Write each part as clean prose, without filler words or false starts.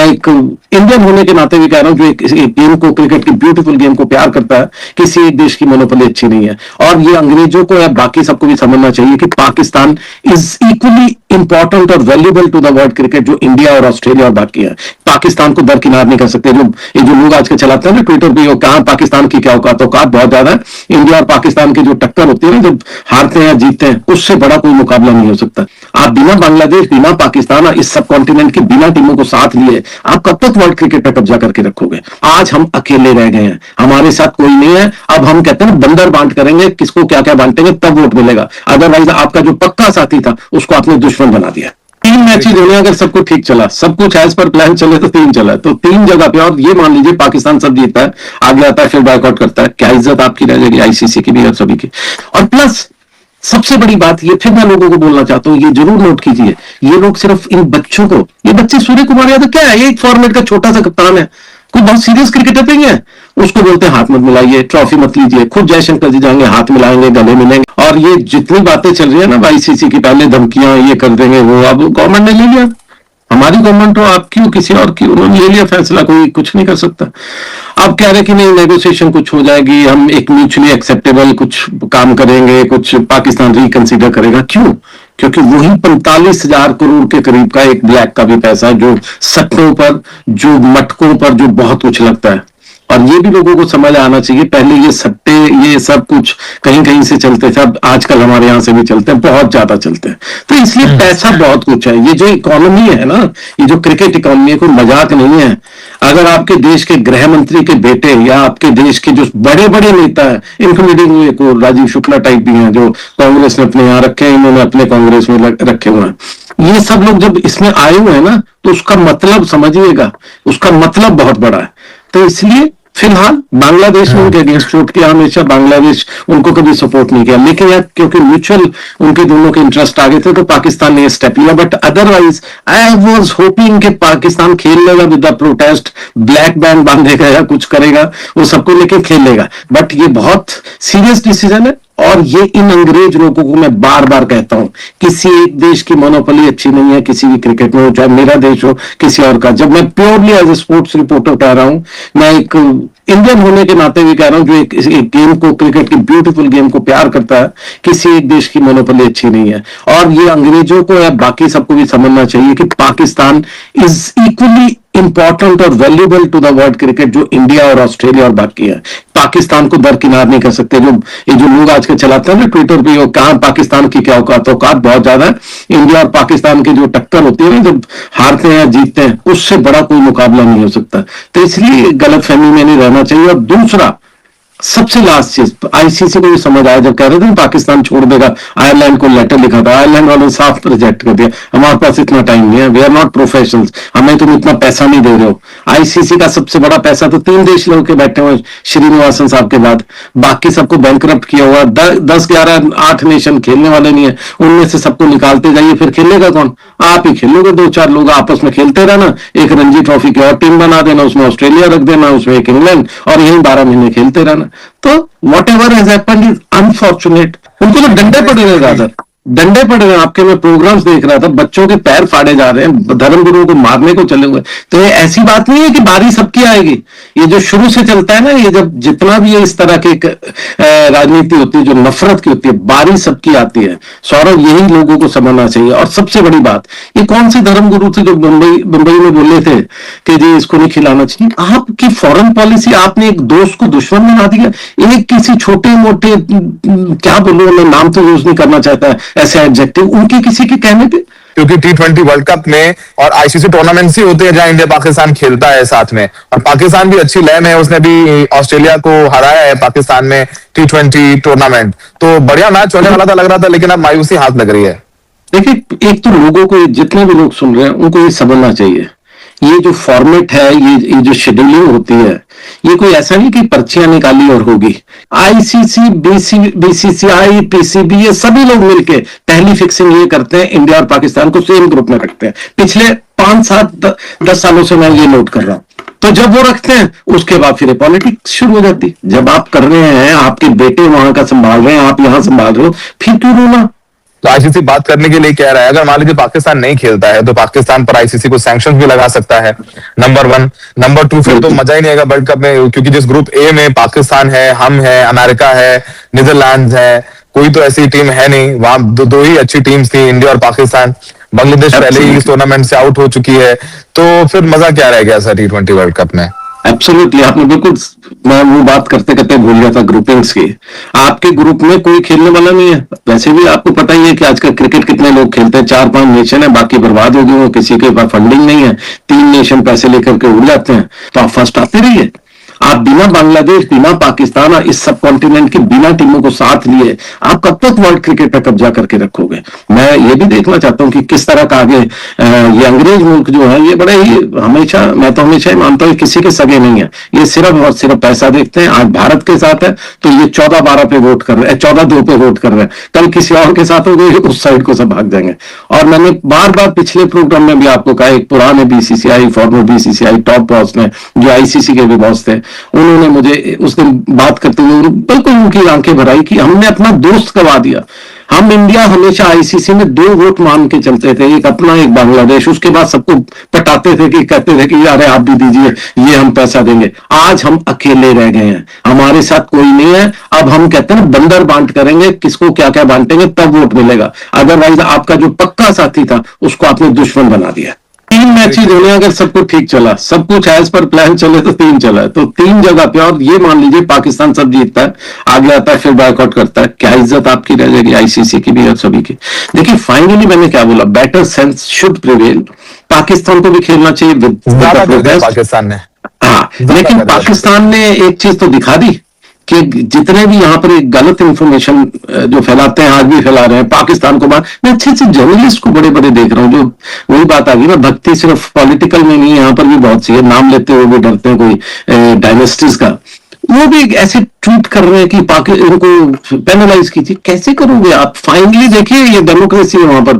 एक इंडियन होने के नाते भी कह रहा हूं, जो एक गेम को, क्रिकेट की ब्यूटीफुल गेम को प्यार करता है, किसी एक देश की मोनोपोली अच्छी नहीं है। और ये अंग्रेजों को या बाकी सबको भी समझना चाहिए कि पाकिस्तान इज इक्वली इंपॉर्टेंट और valuable to the world cricket जो इंडिया और ऑस्ट्रेलिया और बाकी है। पाकिस्तान को दरकिनार नहीं कर सकते। जो लोग आज के चलाते हैं ना ट्विटर पे, कहां पाकिस्तान की क्या औकात बहुत ज्यादा है। इंडिया और पाकिस्तान की जो टक्कर होती है ना, जब हारते हैं या जीतते हैं, उससे बड़ा कोई मुकाबला नहीं हो सकता। आप बिना बांग्लादेश, बिना पाकिस्तान, इस सब कॉन्टिनेंट की बिना टीमों को साथ लिए आप कब तक वर्ल्ड क्रिकेट पे कब्जा करके रखोगे? आज हम अकेले रह गए हैं, हमारे साथ कोई नहीं है। अब हम कहते हैं बंदर बांट करेंगे, किसको क्या क्या बांटेंगे तब वोट मिलेगा। अदरवाइज आपका जो पक्का साथी था उसको आपने दुश्मन बना दिया। 3 मैचेज होने, अगर सब कुछ ठीक चला, सब कुछ एज पर प्लान चले तो 3 चला, तो 3 जगह पे, और ये मान लीजिए पाकिस्तान सब जीतता है, आगे आता है, फिर बायकॉट करता है, क्या इज्जत आपकी रह जाएगी, आईसीसी की भी और सभी की। और प्लस सबसे बड़ी बात ये, फिर मैं लोगों को बोलना चाहता हूं, ये जरूर नोट कीजिए, ये लोग सिर्फ इन बच्चों को, ये बच्चे सूर्य कुमार यादव क्या है, ये एक फॉर्मेट का छोटा सा कप्तान है, कोई बहुत सीरियस क्रिकेटर नहीं है। उसको बोलते हैं हाथ मत मिलाइए, ट्रॉफी मत लीजिए, खुद जयशंकर जी जाएंगे, हाथ मिलाएंगे, गले मिलेंगे। और ये जितनी बातें चल रही है ना आईसीसी की, पहले धमकियां, ये कर देंगे वो, अब गवर्नमेंट ने ले लिया, हमारी गवर्नमेंट हो, आपकी हो, किसी और की, उन्होंने ले लिया फैसला, कोई कुछ नहीं कर सकता। अब कह रहे कि नहीं, नेगोशिएशन कुछ हो जाएगी, हम एक म्यूचुअली एक्सेप्टेबल कुछ काम करेंगे, कुछ पाकिस्तान रिकंसीडर करेगा। क्यों? क्योंकि वही 45,000 करोड़ के करीब का एक ब्लैक का भी पैसा है, जो सट्टों पर, जो मटकों पर, जो बहुत कुछ लगता है। और ये भी लोगों को समझ आना चाहिए, पहले ये सट्टे, ये सब कुछ कहीं कहीं से चलते थे, अब आजकल हमारे यहां से भी चलते हैं, बहुत ज्यादा चलते हैं। तो इसलिए पैसा बहुत कुछ है। ये जो इकोनॉमी है ना, ये जो क्रिकेट इकोनॉमी है, कोई मजाक नहीं है। अगर आपके देश के गृह मंत्री के बेटे या आपके देश के जो बड़े बड़े नेता है, इंक्लूडिंग एक राजीव शुक्ला टाइप भी हैं, जो कांग्रेस ने अपने यहाँ रखे हैं, इन्होंने अपने कांग्रेस में रखे हुए हैं, ये सब लोग जब इसमें आए हुए हैं ना, तो उसका मतलब समझिएगा, उसका मतलब बहुत बड़ा है। तो इसलिए फिलहाल बांग्लादेश ने उनके अगेंस्ट वोट किया, हमेशा बांग्लादेश उनको कभी सपोर्ट नहीं किया, लेकिन यार क्योंकि म्यूचुअल उनके दोनों के इंटरेस्ट आगे थे, तो पाकिस्तान ने स्टेप लिया। But otherwise I was hoping कि पाकिस्तान खेल लेगा with the protest, black band बांधेगा या कुछ करेगा, वो सबको लेके खेल लेगा। बट ये बहुत सीरियस डिसीजन है, और ये इन अंग्रेज लोगों को मैं बार बार कहता हूं, किसी एक देश की मोनोपोली अच्छी नहीं है, किसी भी क्रिकेट में हो, चाहे मेरा देश हो, किसी और का। जब मैं purely as a sports reporter कह रहा हूं, मैं एक इंडियन होने के नाते भी कह रहा हूं, जो एक गेम को, क्रिकेट की ब्यूटीफुल गेम को प्यार करता है, किसी एक देश की मोनोपोली अच्छी नहीं है। और ये अंग्रेजों को या बाकी सबको भी समझना चाहिए कि पाकिस्तान इज इक्वली इंपॉर्टेंट और valuable to the world cricket जो इंडिया और ऑस्ट्रेलिया और बाकी है। पाकिस्तान को दरकिनार नहीं कर सकते। जो लोग आज के चलाते हैं ना ट्विटर पे, कहां पाकिस्तान की क्या औकात बहुत ज्यादा है। इंडिया और पाकिस्तान की जो टक्कर होती है ना, जब हारते हैं या जीतते हैं, उससे बड़ा कोई मुकाबला नहीं हो सकता। तो इसलिए गलतफहमी में नहीं रहना चाहिए। और दूसरा, सबसे लास्ट चीज, आईसीसी को भी समझ आया, जब कह रहे थे ना पाकिस्तान छोड़ देगा, आयरलैंड को लेटर लिखा था, आयरलैंड वालों ने साफ रिजेक्ट कर दिया, हमारे पास इतना टाइम नहीं है, वी आर नॉट प्रोफेशनल्स, हमें तुम इतना पैसा नहीं दे रहे हो। आईसीसी का सबसे बड़ा पैसा तो 3 देश लोग के बैठे हुए, श्रीनिवासन साहब के बाद, बाकी सबको बैंकरप्ट किया हुआ। 10-11-8 नेशन खेलने वाले नहीं है, उनमें से सबको निकालते जाइए, फिर खेलेगा कौन? आप ही खेलोगे, 2-4 लोग आपस में खेलते रहना, एक रणजी ट्रॉफी की और टीम बना देना, उसमें ऑस्ट्रेलिया रख देना, उसमें एक इंग्लैंड, और यही 12 महीने खेलते रहना। तो what ever has happened is unfortunate. उनको तो डंडे पड़ रहे ज्यादा, डंडे पड़ रहे हैं। आपके मैं प्रोग्राम्स देख रहा था, बच्चों के पैर फाड़े जा रहे हैं, धर्मगुरुओं को मारने को चले हुए। तो ये ऐसी बात नहीं है कि बारी सबकी आएगी। ये जो शुरू से चलता है ना, ये जब जितना भी ये इस तरह की राजनीति होती है जो नफरत की होती है, बारी सबकी आती है। सौरभ, यही लोगों को समझना चाहिए। और सबसे बड़ी बात, ये कौन से धर्मगुरु थे जो मुंबई में बोले थे कि जी इसको नहीं खिलाना चाहिए? आपकी फॉरेन पॉलिसी, आपने एक दोस्त को दुश्मन बना दिया। एक किसी छोटे मोटे, क्या बोलूं मैं, नाम तो यूज नहीं करना चाहता ऐसे एडजेक्टिव, उनके किसी के कहने पे, क्योंकि T20 वर्ल्ड कप में और आईसीसी टूर्नामेंट्स ही होते हैं जहां इंडिया पाकिस्तान खेलता है साथ में, और पाकिस्तान भी अच्छी लय में है, उसने भी ऑस्ट्रेलिया को हराया है पाकिस्तान में T20 टूर्नामेंट। तो बढ़िया मैच होने वाला था, लग रहा था, लेकिन अब मायूसी हाथ लग रही है। देखिए, एक तो लोगों को, जितने भी लोग सुन रहे हैं, उनको ये समझना चाहिए, ये जो फॉर्मेट है, ये जो शेड्यूलिंग होती है, ये कोई ऐसा नहीं कि पर्चियां निकाली और होगी। आईसीसी, बीसीसीआई, पीसीबी, ये सभी लोग मिलके पहली फिक्सिंग ये करते हैं, इंडिया और पाकिस्तान को सेम ग्रुप में रखते हैं। पिछले 5-7-10 सालों से मैं ये नोट कर रहा हूं। तो जब वो रखते हैं, उसके बाद फिर पॉलिटिक्स शुरू हो जाती। जब आप कर रहे हैं, आपके बेटे वहां का संभाल रहे हैं, आप यहां संभाल रहे हो, फिर क्यों रोना? तो आईसीसी बात करने के लिए कह रहा है, अगर मान लीजिए पाकिस्तान नहीं खेलता है तो पाकिस्तान पर आईसीसी को सैंक्शन भी लगा सकता है, नंबर 1। नंबर 2, फिर तो मजा ही नहीं आएगा वर्ल्ड कप में, क्योंकि जिस ग्रुप ए में पाकिस्तान है, हम है, अमेरिका है, नीदरलैंड्स है, कोई तो ऐसी टीम है नहीं। वहां दो ही अच्छी टीम्स थी, इंडिया और पाकिस्तान। बांग्लादेश पहले ही इस टूर्नामेंट से आउट हो चुकी है, तो फिर मजा क्या रह गया सर T20 वर्ल्ड कप में। एब्सोल्युटली, आपने बिल्कुल, मैं वो बात करते करते भूल गया था ग्रुपिंग्स की। आपके ग्रुप में कोई खेलने वाला नहीं है। वैसे भी आपको पता ही है कि आजकल क्रिकेट कितने लोग खेलते हैं, 4-5 नेशन है, बाकी बर्बाद हो गए, किसी के पास फंडिंग नहीं है, 3 नेशन पैसे लेकर के उड़ जाते हैं। तो आप फर्स्ट आते रहिए। आप बिना बांग्लादेश, बिना पाकिस्तान और इस सब कॉन्टिनेंट की बिना टीमों को साथ लिए आप कब तक वर्ल्ड क्रिकेट पे कब्जा करके रखोगे। मैं ये भी देखना चाहता हूं कि किस तरह का आगे ये अंग्रेज मुल्क जो है, ये बड़े ही हमेशा, मैं तो हमेशा ही मानता हूं किसी के सगे नहीं है, ये सिर्फ और सिर्फ पैसा देखते हैं। आज भारत के साथ है तो ये 14-12 पे वोट कर रहे हैं, 14-2 पे वोट कर रहे हैं, कल किसी और के साथ हो गए उस साइड को सब भाग जाएंगे। और मैंने बार बार पिछले प्रोग्राम में भी आपको कहा, एक पुराने BCCI, farmer BCCI top boss ने, जो आईसीसी के भी बॉस थे, उन्होंने मुझे उस दिन बात करते हुए बिल्कुल उनकी आंखें भराई कि हमने अपना दोस्त गवा दिया। हम इंडिया हमेशा आईसीसी में 2 वोट मान के चलते थे, एक अपना एक बांग्लादेश, उसके बाद सबको पटाते थे कि कहते थे कि यार आप भी दीजिए, ये हम पैसा देंगे। आज हम अकेले रह गए हैं, हमारे साथ कोई नहीं है। अब हम कहते हैं बंदर बांट करेंगे, किसको क्या क्या बांटेंगे तब वोट मिलेगा, अदरवाइज आपका जो पक्का साथी था उसको आपने दुश्मन बना दिया। 3 मैचेज होने, अगर सब कुछ ठीक चला, सब कुछ एज पर प्लान चले तो 3 चला है, तो 3 जगह पे, और ये मान लीजिए पाकिस्तान सब जीतता है, आगे आता है, फिर बायकॉट करता है, क्या इज्जत आपकी रह जाएगी, आईसीसी की भी और सभी की। देखिए फाइनली मैंने क्या बोला, better sense should prevail. Pakistan को भी खेलना चाहिए ज्यादा कर दिया पाकिस्तान ने। हाँ, लेकिन पाकिस्तान ने एक चीज तो दिखा दी कि जितने भी यहाँ पर एक गलत इंफॉर्मेशन जो फैलाते हैं, आज भी फैला रहे हैं पाकिस्तान को बात। मैं अच्छे अच्छे जर्नलिस्ट को बड़े बड़े देख रहा हूँ, जो वही बात आ गई ना, भक्ति सिर्फ पॉलिटिकल में नहीं है, यहाँ पर भी बहुत सी है, नाम लेते हुए भी डरते हैं कोई डायनेस्टीज का, वो भी ऐसे ट्वीट कर रहे हैं कि इनको पेनलाइज कीजिए। कैसे करोगे आप? फाइनली देखिए, ये डेमोक्रेसी है, वहां पर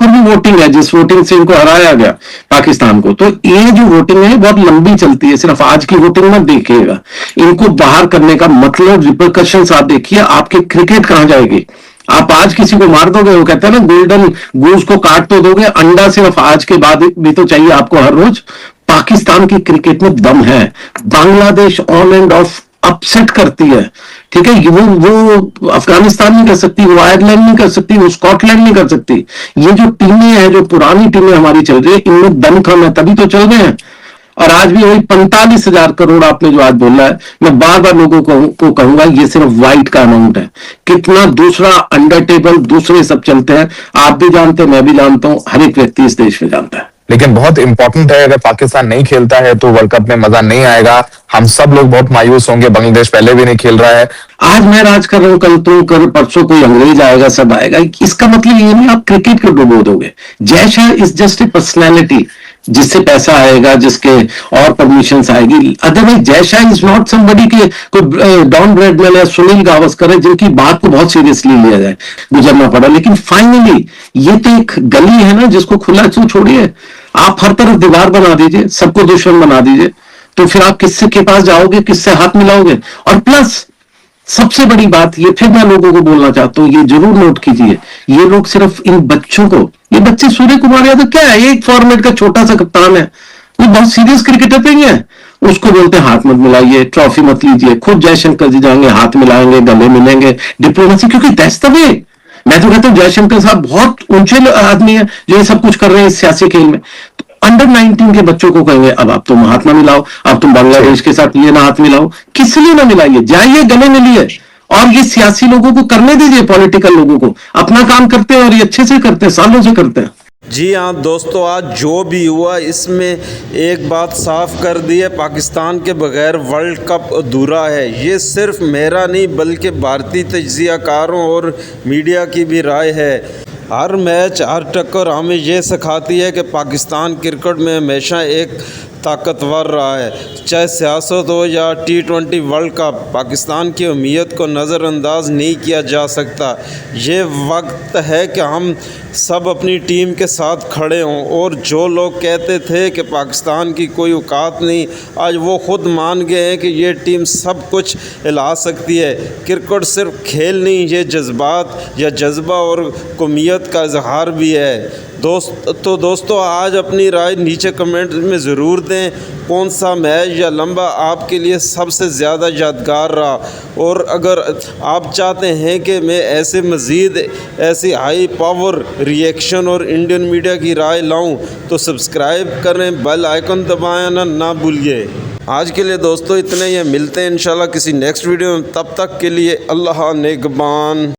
भी वोटिंग है, जिस वोटिंग से इनको हराया गया पाकिस्तान को। तो ये जो वोटिंग है बहुत लंबी चलती है, सिर्फ आज की वोटिंग मत देखिएगा, इनको बाहर करने का मतलब रिपरकशंस आप देखिए, आपकी क्रिकेट कहां जाएगी। आप आज किसी को मार दोगे, वो कहते हैं ना गोल्डन गूस को काट तो दोगे, अंडा सिर्फ आज के बाद भी तो चाहिए आपको हर रोज। पाकिस्तान की क्रिकेट में दम है, Bangladesh on end of upset करती है, ठीक है, वो अफगानिस्तान नहीं कर सकती, वो आयरलैंड नहीं कर सकती, वो स्कॉटलैंड नहीं कर सकती। ये जो टीमें हैं, जो पुरानी टीमें हमारी चल रही है, इनमें दम कम है, तभी तो चल रहे हैं। और आज भी वही 45,000 करोड़ आपने जो आज बोला है, मैं बार बार लोगों को कहूंगा, ये सिर्फ वाइट का अमाउंट है। कितना दूसरा अंडर टेबल दूसरे सब चलते हैं, आप भी जानते हैं, मैं भी जानता हूं, हर एक व्यक्ति इस देश में जानता है। लेकिन बहुत इंपॉर्टेंट है, अगर पाकिस्तान नहीं खेलता है तो वर्ल्ड कप में मजा नहीं आएगा, हम सब लोग बहुत मायूस होंगे। बांग्लादेश पहले भी नहीं खेल रहा है, आज मैं राज कर रहा हूं, कल तुम कर, परसों कोई अंग्रेज आएगा, सब आएगा। इसका मतलब ये नहीं आप क्रिकेट को डुबो दोगे। Jay Shah is just a personality, जिससे पैसा आएगा, जिसके और परमिशन आएगी। Otherwise Jay Shah is not somebody के कोई डॉन ब्रैडमैन या सुनील गावस्कर है जिनकी बात को बहुत सीरियसली लिया जाए, गुजरना पड़ा। लेकिन फाइनली ये तो एक गली है ना, जिसको खुला छोड़िए, आप हर तरफ दीवार बना दीजिए, सबको दुश्मन बना दीजिए, तो फिर आप किससे के पास जाओगे, किससे हाथ मिलाओगे। और प्लस सबसे बड़ी बात, ये फिर मैं लोगों को बोलना चाहता हूं, ये जरूर नोट कीजिए, ये लोग सिर्फ इन बच्चों को, ये बच्चे सूर्य कुमार यादव क्या है, एक फॉर्मेट का छोटा सा कप्तान है, वो बहुत सीरियस क्रिकेटर नहीं है, उसको बोलते हैं हाथ मत मिलाइए, ट्रॉफी मत लीजिए। खुद जयशंकर जी जाएंगे, हाथ मिलाएंगे, गले मिलेंगे, डिप्लोमेसी, क्योंकि दैट्स द वे। मैं तो कहता हूं जयशंकर साहब बहुत ऊंचे आदमी है जो ये सब कुछ कर रहे हैं इस सियासी खेल में। अंडर 19 के बच्चों को कहेंगे अब आप तुम हाथ ना मिलाओ, अब तुम बांग्लादेश के साथ ये ना हाथ मिलाओ, किस लिए ना मिलाइए, जाइए गले मिलिए। और ये सियासी लोगों को करने दीजिए, पॉलिटिकल लोगों को अपना काम करते हैं, और ये अच्छे से करते हैं, सालों से करते हैं। जी हाँ दोस्तों, आज जो भी हुआ इसमें एक बात साफ कर दी है, पाकिस्तान के बगैर वर्ल्ड कप अधूरा है। ये सिर्फ मेरा नहीं बल्कि भारतीय तज्ज़ियाकारों और मीडिया की भी राय है। हर मैच, हर टक्कर हमें ये सिखाती है कि पाकिस्तान क्रिकेट में हमेशा एक ताकतवर रहा है। चाहे सियासत हो या T20 वर्ल्ड कप, पाकिस्तान की अहमियत को नज़रअंदाज नहीं किया जा सकता। ये वक्त है कि हम सब अपनी टीम के साथ खड़े हों, और जो लोग कहते थे कि पाकिस्तान की कोई औकात नहीं, आज वो ख़ुद मान गए हैं कि ये टीम सब कुछ हिला सकती है। क्रिकेट सिर्फ खेल नहीं, ये जज्बात या जज्बा और कौमियत का इजहार भी है। दोस्तों आज अपनी राय नीचे कमेंट में ज़रूर दें, कौन सा मैच या लम्हा आपके लिए सबसे ज़्यादा यादगार रहा। और अगर आप चाहते हैं कि मैं ऐसे मज़ीद ऐसी हाई पावर रिएक्शन और इंडियन मीडिया की राय लाऊं, तो सब्सक्राइब करें, बेल आइकन दबाना ना भूलिए। आज के लिए दोस्तों इतने ही, मिलते हैं इंशाल्लाह किसी नेक्स्ट वीडियो में। तब तक के लिए अल्लाह नेगबान।